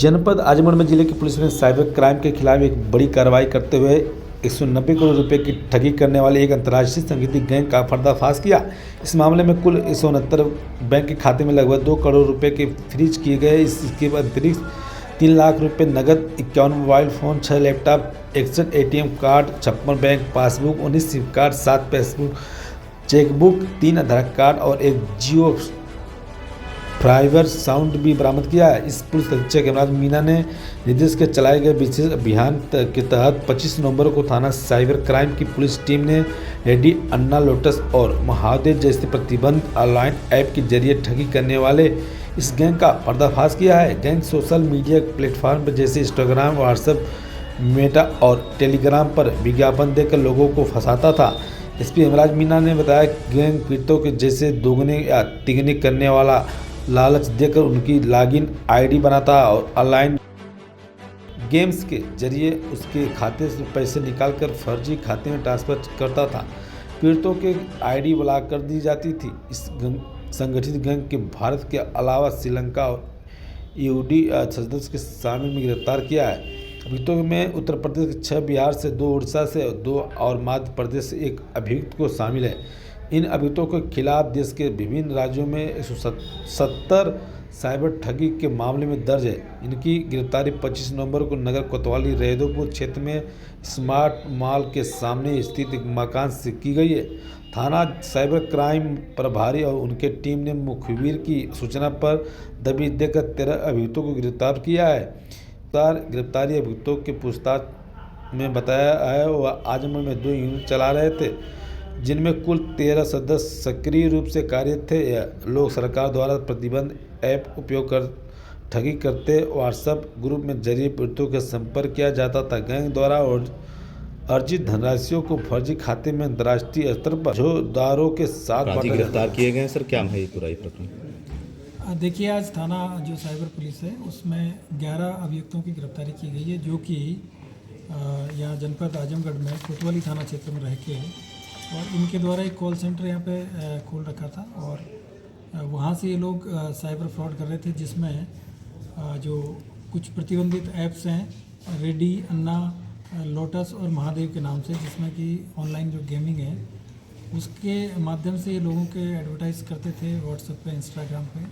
जनपद आजमगढ़ में जिले की पुलिस ने साइबर क्राइम के खिलाफ एक बड़ी कार्रवाई करते हुए 190 करोड़ रुपए की ठगी करने वाले एक अंतर्राष्ट्रीय संगठित गैंग का पर्दाफाश किया। इस मामले में कुल 169 बैंक के खाते में लगभग 2 करोड़ रुपए के फ्रीज किए गए। इसके अतिरिक्त 3 लाख रुपए नकद, 51 mobile phone, 6 laptop, 61 ATM card, 56 bank passbook, 19 SIM card, 7 Facebook chequebook, 3 आधार कार्ड और एक जियो ड्राइवर साउंड भी बरामद किया है। इस पुलिस अधीक्षक हेमराज मीना ने निर्देश के चलाए गए विशेष अभियान के तहत 25 नवंबर को थाना साइबर क्राइम की पुलिस टीम ने रेडी, अन्ना, लोटस और महादेव जैसे प्रतिबंधित ऑनलाइन ऐप के जरिए ठगी करने वाले इस गैंग का पर्दाफाश किया है। गैंग सोशल मीडिया प्लेटफॉर्म पर जैसे इंस्टाग्राम, व्हाट्सएप, मेटा और टेलीग्राम पर विज्ञापन देकर लोगों को फंसाता था। एसपी हेमराज मीना ने बताया कि गैंग पीड़ितों के जैसे दोगुने या तिगुने करने वाला लालच देकर उनकी लॉगिन आईडी बनाता और ऑनलाइन गेम्स के जरिए उसके खाते से पैसे निकालकर फर्जी खाते में ट्रांसफर करता था। पीड़ितों के आईडी ब्लॉक कर दी जाती थी। इस संगठित गैंग के भारत के अलावा श्रीलंका और यूडी सदस्य के शामिल में गिरफ्तार किया है। अभियुक्तों में उत्तर प्रदेश के 6, बिहार से 2, उड़ीसा से 2 और मध्य प्रदेश से 1 अभियुक्त को शामिल है। इन अभियुक्तों के खिलाफ देश के विभिन्न राज्यों में 170 साइबर ठगी के मामले में दर्ज है। इनकी गिरफ्तारी 25 नवंबर को नगर कोतवाली रेदोपुर क्षेत्र में स्मार्ट मॉल के सामने स्थित एक मकान से की गई है। थाना साइबर क्राइम प्रभारी और उनके टीम ने मुखबिर की सूचना पर दबिश देकर 13 अभियुक्तों को गिरफ्तार किया है। गिरफ्तारी अभियुक्तों के पूछताछ में बताया है वह आजमगढ़ में 2 यूनिट चला रहे थे, जिनमें कुल 13 सदस्य सक्रिय रूप से कार्यरत थे। यह लोग सरकार द्वारा प्रतिबंध ऐप उपयोग कर ठगी करते व्हाट्सएप ग्रुप में जरिए पीड़ितों के संपर्क किया जाता था। गैंग द्वारा अर्जित धनराशियों को फर्जी खाते में अंतर्राष्ट्रीय स्तर पर झोदारों के साथ गिरफ्तार किए गए। सर क्या है ये पूरा प्रकरण? देखिए, आज थाना जो साइबर पुलिस है उसमें 11 अभियुक्तों की गिरफ्तारी की गई है, जो कि यहाँ जनपद आजमगढ़ में कोतवाली थाना क्षेत्र में रह के और इनके द्वारा एक कॉल सेंटर यहाँ पे खोल रखा था और वहाँ से ये लोग साइबर फ्रॉड कर रहे थे, जिसमें जो कुछ प्रतिबंधित ऐप्स हैं, रेडी, अन्ना, लोटस और महादेव के नाम से, जिसमें कि ऑनलाइन जो गेमिंग है उसके माध्यम से ये लोगों के एडवर्टाइज़ करते थे व्हाट्सएप पे, इंस्टाग्राम पे,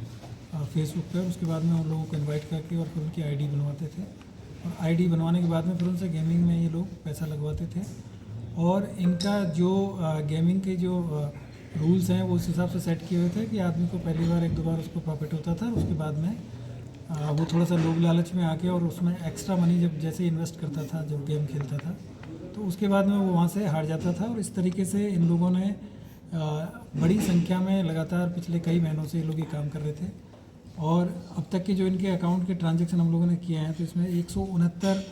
फेसबुक पे। उसके बाद में उन लोगों को इनवाइट करके और फिर उनकी आईडी बनवाते थे और आईडी बनवाने के बाद में फिर उनसे गेमिंग में ये लोग पैसा लगवाते थे। और इनका जो गेमिंग के जो रूल्स हैं वो उस हिसाब से सेट किए हुए थे कि आदमी को पहली बार 1-2 बार उसको प्रॉफिट होता था, उसके बाद में वो थोड़ा सा लोभ लालच में आके और उसमें एक्स्ट्रा मनी जब जैसे इन्वेस्ट करता था, जब गेम खेलता था, तो उसके बाद में वो वहाँ से हार जाता था। और इस तरीके से इन लोगों ने बड़ी संख्या में लगातार पिछले कई महीनों से ये लोग ये काम कर रहे थे। और अब तक के जो इनके अकाउंट के ट्रांजैक्शन हम लोगों ने किए हैं, तो इसमें 169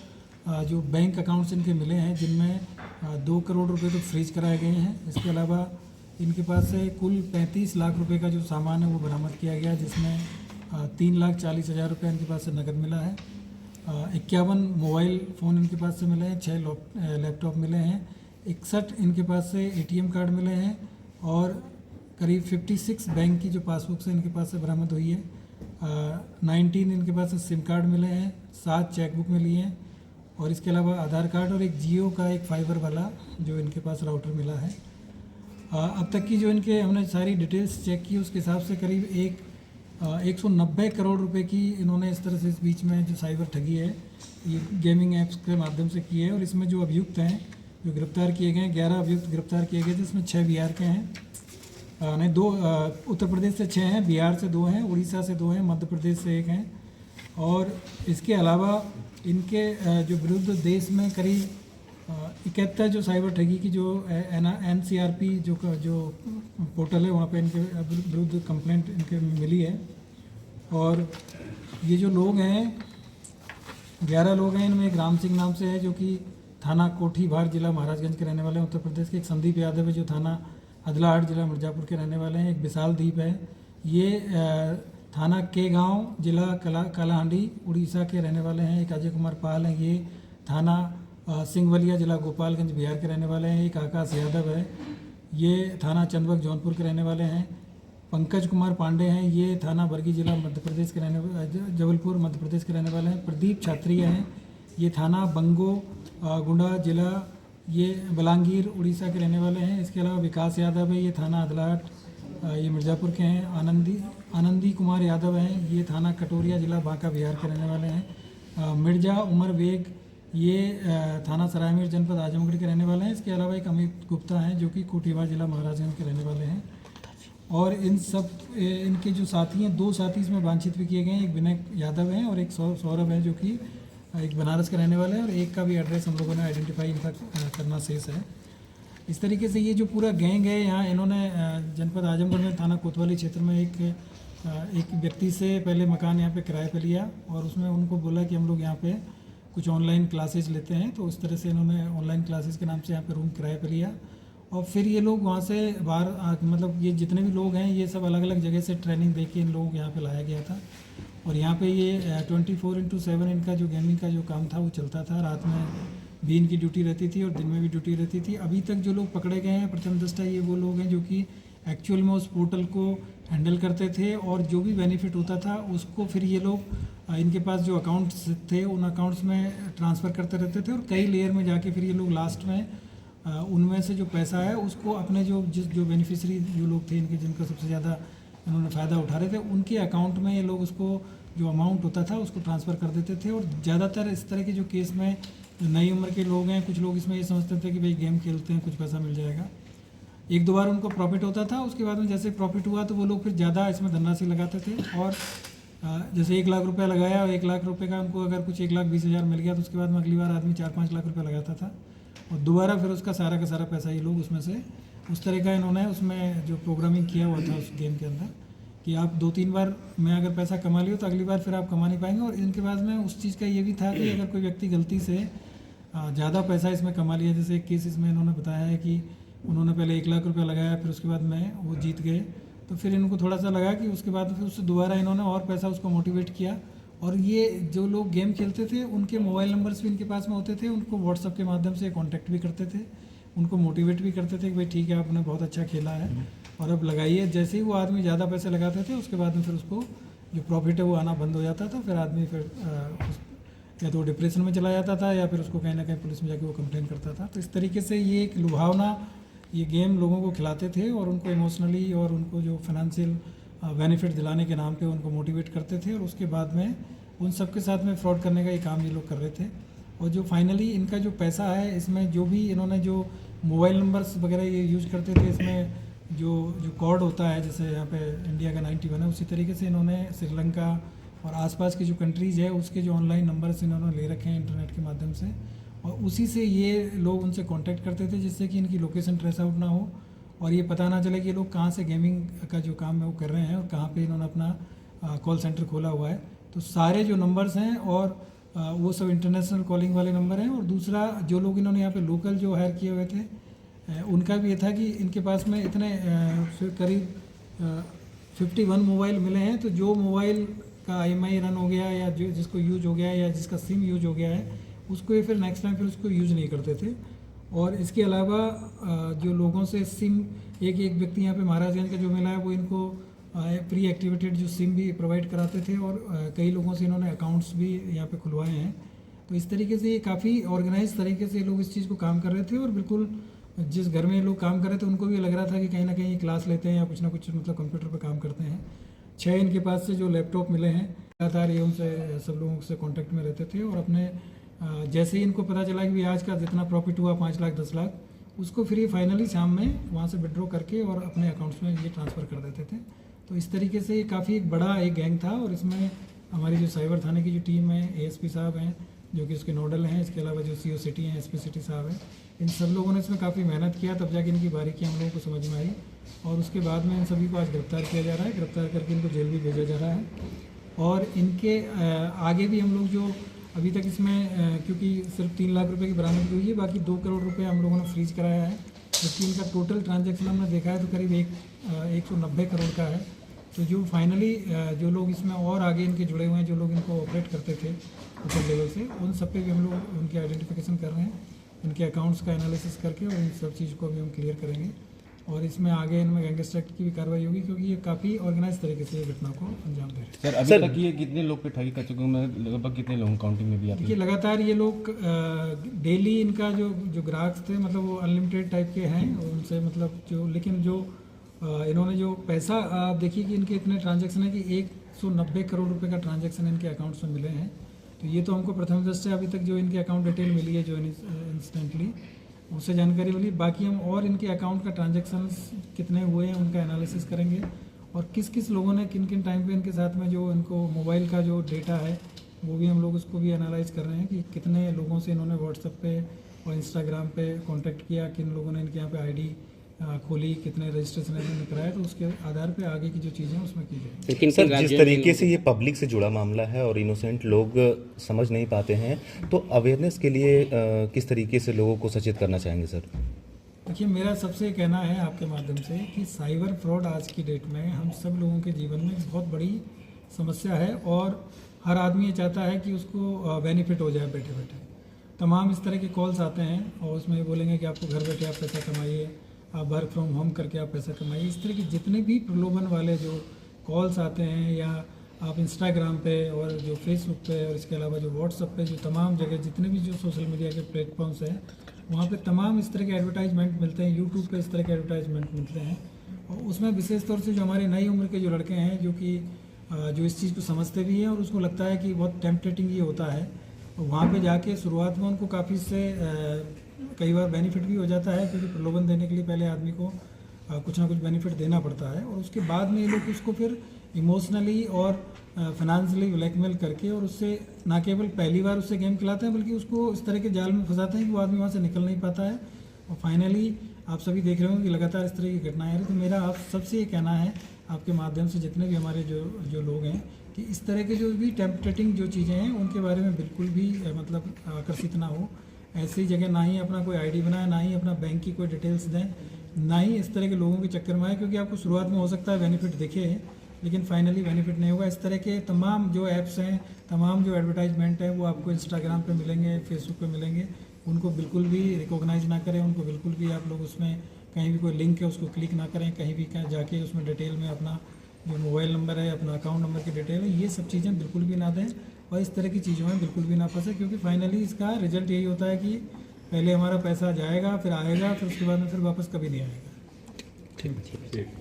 जो बैंक अकाउंट्स इनके मिले हैं, जिनमें 2 करोड़ रुपए तो फ्रीज कराए गए हैं। इसके अलावा इनके पास से कुल 35 लाख रुपए का जो सामान है वो बरामद किया गया, जिसमें 3,40,000 रुपये इनके पास से नकद मिला है। 51 मोबाइल फ़ोन इनके पास से मिले हैं, 6 लैपटॉप मिले हैं, 61 इनके पास से ATM कार्ड मिले हैं और करीब 56 बैंक की जो पासबुक से इनके पास से बरामद हुई है। 19 इनके पास से सिम कार्ड मिले हैं, 7 चेकबुक मिली हैं और इसके अलावा आधार कार्ड और एक जियो का एक फाइबर वाला जो इनके पास राउटर मिला है। अब तक की जो इनके हमने सारी डिटेल्स चेक की, उसके हिसाब से करीब 190 करोड़ रुपए की इन्होंने इस तरह से इस बीच में जो साइबर ठगी है ये गेमिंग ऐप्स के माध्यम से की है। और इसमें जो अभियुक्त हैं जो गिरफ्तार किए गए हैं, 11 अभियुक्त गिरफ्तार किए गए, जिसमें 6 बिहार के हैं, नहीं 2 उत्तर प्रदेश से 6 हैं, बिहार से 2 हैं, उड़ीसा से 2 हैं, मध्य प्रदेश से 1 हैं। और इसके अलावा इनके जो विरुद्ध देश में करीब 71 जो साइबर ठगी की जो NCRP जो पोर्टल है वहाँ पे इनके विरुद्ध कंप्लेंट इनके मिली है। और ये जो लोग हैं 11 लोग हैं, इनमें एक राम सिंह नाम से है जो कि थाना कोठी भार जिला महाराजगंज के रहने वाले हैं उत्तर प्रदेश के। एक संदीप यादव है जो थाना अदलाहाट जिला मिर्ज़ापुर के रहने वाले हैं। एक विशाल दीप है, ये थाना के गांव जिला कालाहांडी उड़ीसा के रहने वाले हैं। एक अजय कुमार पाल हैं, ये थाना सिंगवलिया जिला गोपालगंज बिहार के रहने वाले हैं। एक आकाश यादव है, ये थाना चंदबक जौनपुर के रहने वाले हैं। पंकज कुमार पांडे हैं, ये थाना बरगी जिला मध्य प्रदेश के जबलपुर मध्य प्रदेश के रहने वाले हैं। प्रदीप छात्रिया हैं, ये थाना बंगो गुंडा जिला ये बलांगीर उड़ीसा के रहने वाले हैं। इसके अलावा विकास यादव है, ये थाना अदलाट ये मिर्ज़ापुर के हैं। आनंदी कुमार यादव हैं, ये थाना कटोरिया जिला बांका बिहार के रहने वाले हैं। मिर्जा उमर बेग ये थाना सरायमीर जनपद आजमगढ़ के रहने वाले हैं। इसके अलावा एक अमित गुप्ता हैं जो कि कोटिवा जिला महाराजगंज के रहने वाले हैं। और इन सब इनके जो साथी हैं, 2 साथी इसमें वांछित भी किए गए हैं। एक विनय यादव हैं और एक सौरभ है जो कि एक बनारस के रहने वाले हैं, और एक का भी एड्रेस हम लोगों ने आइडेंटिफाई इनका करना शेष है। इस तरीके से ये जो पूरा गैंग है यहाँ, इन्होंने जनपद आजमगढ़ में थाना कोतवाली क्षेत्र में एक व्यक्ति से पहले मकान यहाँ पे किराए पे लिया, और उसमें उनको बोला कि हम लोग यहाँ पे कुछ ऑनलाइन क्लासेज लेते हैं। तो उस तरह से इन्होंने ऑनलाइन क्लासेज के नाम से यहाँ पे रूम किराए पे लिया, और फिर ये लोग वहाँ से बाहर मतलब ये जितने भी लोग हैं ये सब अलग अलग जगह से ट्रेनिंग दे के इन लोगों को यहाँ पे लाया गया था। और यहाँ पे ये 24/7 इनका जो गेमिंग का जो काम था वो चलता था। रात में भी इनकी ड्यूटी रहती थी और दिन में भी ड्यूटी रहती थी। अभी तक जो लोग पकड़े गए हैं प्रथम दृष्टया ये वो लोग हैं जो कि एक्चुअल में उस पोर्टल को हैंडल करते थे, और जो भी बेनिफिट होता था उसको फिर ये लोग इनके पास जो अकाउंट्स थे उन अकाउंट्स में ट्रांसफ़र करते रहते थे, और कई लेयर में जाके फिर ये लोग लास्ट में उनमें से जो पैसा है उसको अपने जो बेनिफिशरी जो लोग थे इनके, जिनका सबसे ज़्यादा इन्होंने फ़ायदा उठा रहे थे, उनके अकाउंट में ये लोग उसको जो अमाउंट होता था उसको ट्रांसफ़र कर देते थे। और ज़्यादातर इस तरह के जो केस में नई उम्र के लोग हैं, कुछ लोग इसमें ये समझते थे कि भाई गेम खेलते हैं कुछ पैसा मिल जाएगा। 1-2 बार उनको प्रॉफिट होता था, उसके बाद में जैसे प्रॉफिट हुआ तो वो लोग फिर ज़्यादा इसमें धनराशि लगाते थे। और जैसे 1 लाख रुपया लगाया और 1 लाख रुपये का उनको अगर कुछ 1,20,000 मिल गया तो उसके बाद में अगली बार आदमी 4-5 लाख रुपये लगाता था, और दोबारा फिर उसका सारा का सारा पैसा ये लोग उसमें से उस तरह का इन्होंने उसमें जो प्रोग्रामिंग किया हुआ था उस गेम के अंदर कि आप 2-3 बार में अगर पैसा कमा लियो तो अगली बार फिर आप कमा नहीं पाएंगे। और इनके पास में उस चीज़ का ये भी था कि अगर कोई व्यक्ति गलती से ज़्यादा पैसा इसमें कमा लिया, जैसे एक केस इसमें इन्होंने बताया है कि उन्होंने पहले 1 लाख रुपया लगाया, फिर उसके बाद में वो जीत गए, तो फिर इनको थोड़ा सा लगा कि उसके बाद फिर उससे दोबारा इन्होंने और पैसा उसको मोटिवेट किया। और ये जो लोग गेम खेलते थे उनके मोबाइल नंबर्स भी इनके पास में होते थे, उनको व्हाट्सअप के माध्यम से कांटेक्ट भी करते थे, उनको मोटिवेट भी करते थे कि भाई ठीक है आपने बहुत अच्छा खेला है और अब लगाइए। जैसे ही वो आदमी ज़्यादा पैसे लगाते थे उसके बाद में फिर उसको जो प्रॉफिट है वो आना बंद हो जाता था, फिर आदमी फिर या तो डिप्रेशन में चला जाता था या फिर उसको कहीं ना कहीं पुलिस में जाके वो कंप्लेन करता था। तो इस तरीके से ये एक लुभावना ये गेम लोगों को खिलाते थे और उनको इमोशनली और उनको जो फाइनेंशियल बेनिफिट दिलाने के नाम पे उनको मोटिवेट करते थे, और उसके बाद में उन सब के साथ में फ्रॉड करने का ये काम ये लोग कर रहे थे। और जो फाइनली इनका जो पैसा है इसमें जो भी इन्होंने जो मोबाइल नंबर्स वगैरह ये यूज़ करते थे, इसमें जो कोड होता है जैसे यहाँ पे इंडिया का 91 है, उसी तरीके से इन्होंने श्रीलंका और आसपास की जो कंट्रीज़ है उसके जो ऑनलाइन नंबर्स इन्होंने ले रखे हैं इंटरनेट के माध्यम से, और उसी से ये लोग उनसे कांटेक्ट करते थे जिससे कि इनकी लोकेशन ट्रेस आउट ना हो और ये पता ना चले कि ये लोग कहाँ से गेमिंग का जो काम है वो कर रहे हैं और कहाँ पे इन्होंने अपना कॉल सेंटर खोला हुआ है। तो सारे जो नंबर्स हैं और वो सब इंटरनेशनल कॉलिंग वाले नंबर हैं। और दूसरा जो लोग इन्होंने यहाँ पे लोकल जो हायर किए हुए थे उनका भी ये था कि इनके पास में इतने करीब 51 मोबाइल मिले हैं, तो जो मोबाइल का IMI रन हो गया या जो जिसको यूज हो गया है या जिसका सिम यूज हो गया है उसको ये फिर नेक्स्ट टाइम फिर उसको यूज नहीं करते थे। और इसके अलावा जो लोगों से सिम एक व्यक्ति यहाँ पे महाराजगंज का जो मिला है वो इनको प्री एक्टिवेटेड जो सिम भी प्रोवाइड कराते थे, और कई लोगों से इन्होंने अकाउंट्स भी यहाँ पे खुलवाए हैं। तो इस तरीके से ये काफ़ी ऑर्गेनाइज तरीके से लोग इस चीज़ को काम कर रहे थे, और बिल्कुल जिस घर में लोग काम कर रहे थे उनको भी लग रहा था कि कहीं ना कहीं क्लास लेते हैं या कुछ ना कुछ मतलब कंप्यूटर पर काम करते हैं। 6 इनके पास से जो लैपटॉप मिले हैं लगातार ये उनसे सब लोगों से कॉन्टैक्ट में रहते थे, और अपने जैसे ही इनको पता चला कि आज का जितना प्रॉफिट हुआ 5 लाख 10 लाख उसको फिर ये फाइनली शाम में वहाँ से विड्रॉ करके और अपने अकाउंट्स में ये ट्रांसफ़र कर देते थे। तो इस तरीके से ये काफ़ी एक बड़ा एक गैंग था, और इसमें हमारी जो साइबर थाने की जो टीम है ASP साहब हैं जो कि उसके नोडल हैं, इसके अलावा जो CO सिटी हैं SP सिटी साहब हैं, इन सब लोगों ने इसमें काफ़ी मेहनत किया, तब जाके इनकी बारीकी हम लोगों को समझ में आई। और उसके बाद में इन सभी को आज गिरफ्तार किया जा रहा है, गिरफ्तार करके इनको जेल भी भेजा जा रहा है। और इनके आगे भी हम लोग जो अभी तक इसमें क्योंकि सिर्फ 3 लाख रुपए की बरामदगी हुई है, बाकी 2 करोड़ रुपए हम लोगों ने फ्रीज कराया है, जबकि इनका टोटल ट्रांजैक्शन हमने देखा है तो करीब 190 करोड़ का है। तो जो फाइनली जो लोग इसमें और आगे इनके जुड़े हुए हैं, जो लोग इनको ऑपरेट करते थे ऊपर लेवल से, उन सब पे भी हम लोग उनकी आइडेंटिफिकेशन कर रहे हैं, इनके अकाउंट्स का एनालिसिस करके, और इन सब चीज़ को भी हम क्लियर करेंगे। और इसमें आगे इनमें गैंगस्टर एक्ट की भी कार्रवाई होगी, क्योंकि ये काफ़ी ऑर्गेनाइज तरीके से ये घटना को अंजाम दे रहे हैं। सर अभी तक ये कितने लोग पे ठगी कर चुके हैं, लगभग कितने लोगों काउंटिंग में भी आप? देखिए लगातार ये लोग डेली इनका जो ग्राहक थे मतलब वो अनलिमिटेड टाइप के हैं, और उनसे मतलब जो लेकिन जो इन्होंने जो पैसा आप देखिए कि इनके इतने ट्रांजैक्शन है कि 190 करोड़ रुपए का ट्रांजैक्शन इनके अकाउंट्स में मिले हैं। तो ये तो हमको प्रथम दृष्टया अभी तक जो इनके अकाउंट डिटेल मिली है जो इंस्टेंटली उससे जानकारी मिली। बाकी हम और इनके अकाउंट का ट्रांजैक्शंस कितने हुए हैं उनका एनालिसिस करेंगे, और किस किस लोगों ने किन किन टाइम पे इनके साथ में जो इनको मोबाइल का जो डेटा है वो भी हम लोग उसको भी एनालाइज कर रहे हैं कि कितने लोगों से इन्होंने व्हाट्सएप पे और इंस्टाग्राम पे कांटेक्ट किया, किन लोगों ने इनके यहाँ पे आईडी खोली, कितने रजिस्ट्रेशन इन्होंने कराया, तो उसके आधार पे आगे की जो चीज़ें हैं उसमें की जाएगी। सर जिस तरीके से ये पब्लिक से जुड़ा मामला है और इनोसेंट लोग समझ नहीं पाते हैं, तो अवेयरनेस के लिए किस तरीके से लोगों को सचेत करना चाहेंगे सर? देखिए मेरा सबसे कहना है आपके माध्यम से कि साइबर फ्रॉड आज की डेट में हम सब लोगों के जीवन में बहुत बड़ी समस्या है, और हर आदमी ये चाहता है कि उसको बेनिफिट हो जाए बैठे बैठे। तमाम इस तरह के कॉल्स आते हैं और उसमें ये बोलेंगे कि आपको घर बैठे आप पैसा कमाइए, आप वर्क फ्रॉम होम करके आप पैसा कमाइए। इस तरह के जितने भी प्रलोभन वाले जो कॉल्स आते हैं, या आप इंस्टाग्राम पे और जो फेसबुक पे और इसके अलावा जो व्हाट्सएप पे जो तमाम जगह जितने भी जो सोशल मीडिया के प्लेटफॉर्म्स हैं वहाँ पे तमाम इस तरह के एडवर्टाइजमेंट मिलते हैं, यूट्यूब पे इस तरह के एडवर्टाइजमेंट मिलते हैं। और उसमें विशेष तौर से जो हमारी नई उम्र के जो लड़के हैं जो कि जो इस चीज़ को समझते भी हैं और उसको लगता है कि बहुत टेम्पटेटिंग ये होता है, और वहाँ पे जाके शुरुआत में उनको काफ़ी से कई बार बेनिफिट भी हो जाता है, क्योंकि प्रलोभन देने के लिए पहले आदमी को कुछ ना कुछ बेनिफिट देना पड़ता है, और उसके बाद में ये लोग उसको फिर इमोशनली और फाइनेंशियली ब्लैकमेल करके और उससे ना केवल पहली बार उससे गेम खिलाते हैं बल्कि उसको इस तरह के जाल में फंसाते हैं कि वो आदमी वहाँ से निकल नहीं पाता है, और फाइनली आप सभी देख रहे होंगे कि लगातार इस तरह की घटनाएं आ रही। तो मेरा आप सबसे ये कहना है आपके माध्यम से जितने भी हमारे जो लोग हैं कि इस तरह के जो भी टेम्पटेटिंग जो चीज़ें हैं उनके बारे में बिल्कुल भी मतलब आकर्षित ना हो। ऐसी जगह ना ही अपना कोई आईडी बनाए, ना ही अपना बैंक की कोई डिटेल्स दें, ना ही इस तरह के लोगों के चक्कर में आए, क्योंकि आपको शुरुआत में हो सकता है बेनिफिट दिखे लेकिन फाइनली बेनिफिट नहीं होगा। इस तरह के तमाम जो ऐप्स हैं, तमाम जो एडवर्टाइजमेंट है वो आपको इंस्टाग्राम पे मिलेंगे, फेसबुक पे मिलेंगे, उनको बिल्कुल भी रिकॉग्नाइज ना करें, उनको बिल्कुल भी आप लोग उसमें कहीं भी कोई लिंक है उसको क्लिक ना करें, कहीं भी जाके उसमें डिटेल में अपना जो मोबाइल नंबर है, अपना अकाउंट नंबर की डिटेल है, ये सब चीज़ें बिल्कुल भी ना दें, और इस तरह की चीज़ों में बिल्कुल भी ना फंसे, क्योंकि फाइनली इसका रिजल्ट यही होता है कि पहले हमारा पैसा जाएगा, फिर आएगा, फिर उसके बाद में फिर वापस कभी नहीं आएगा। ठीक।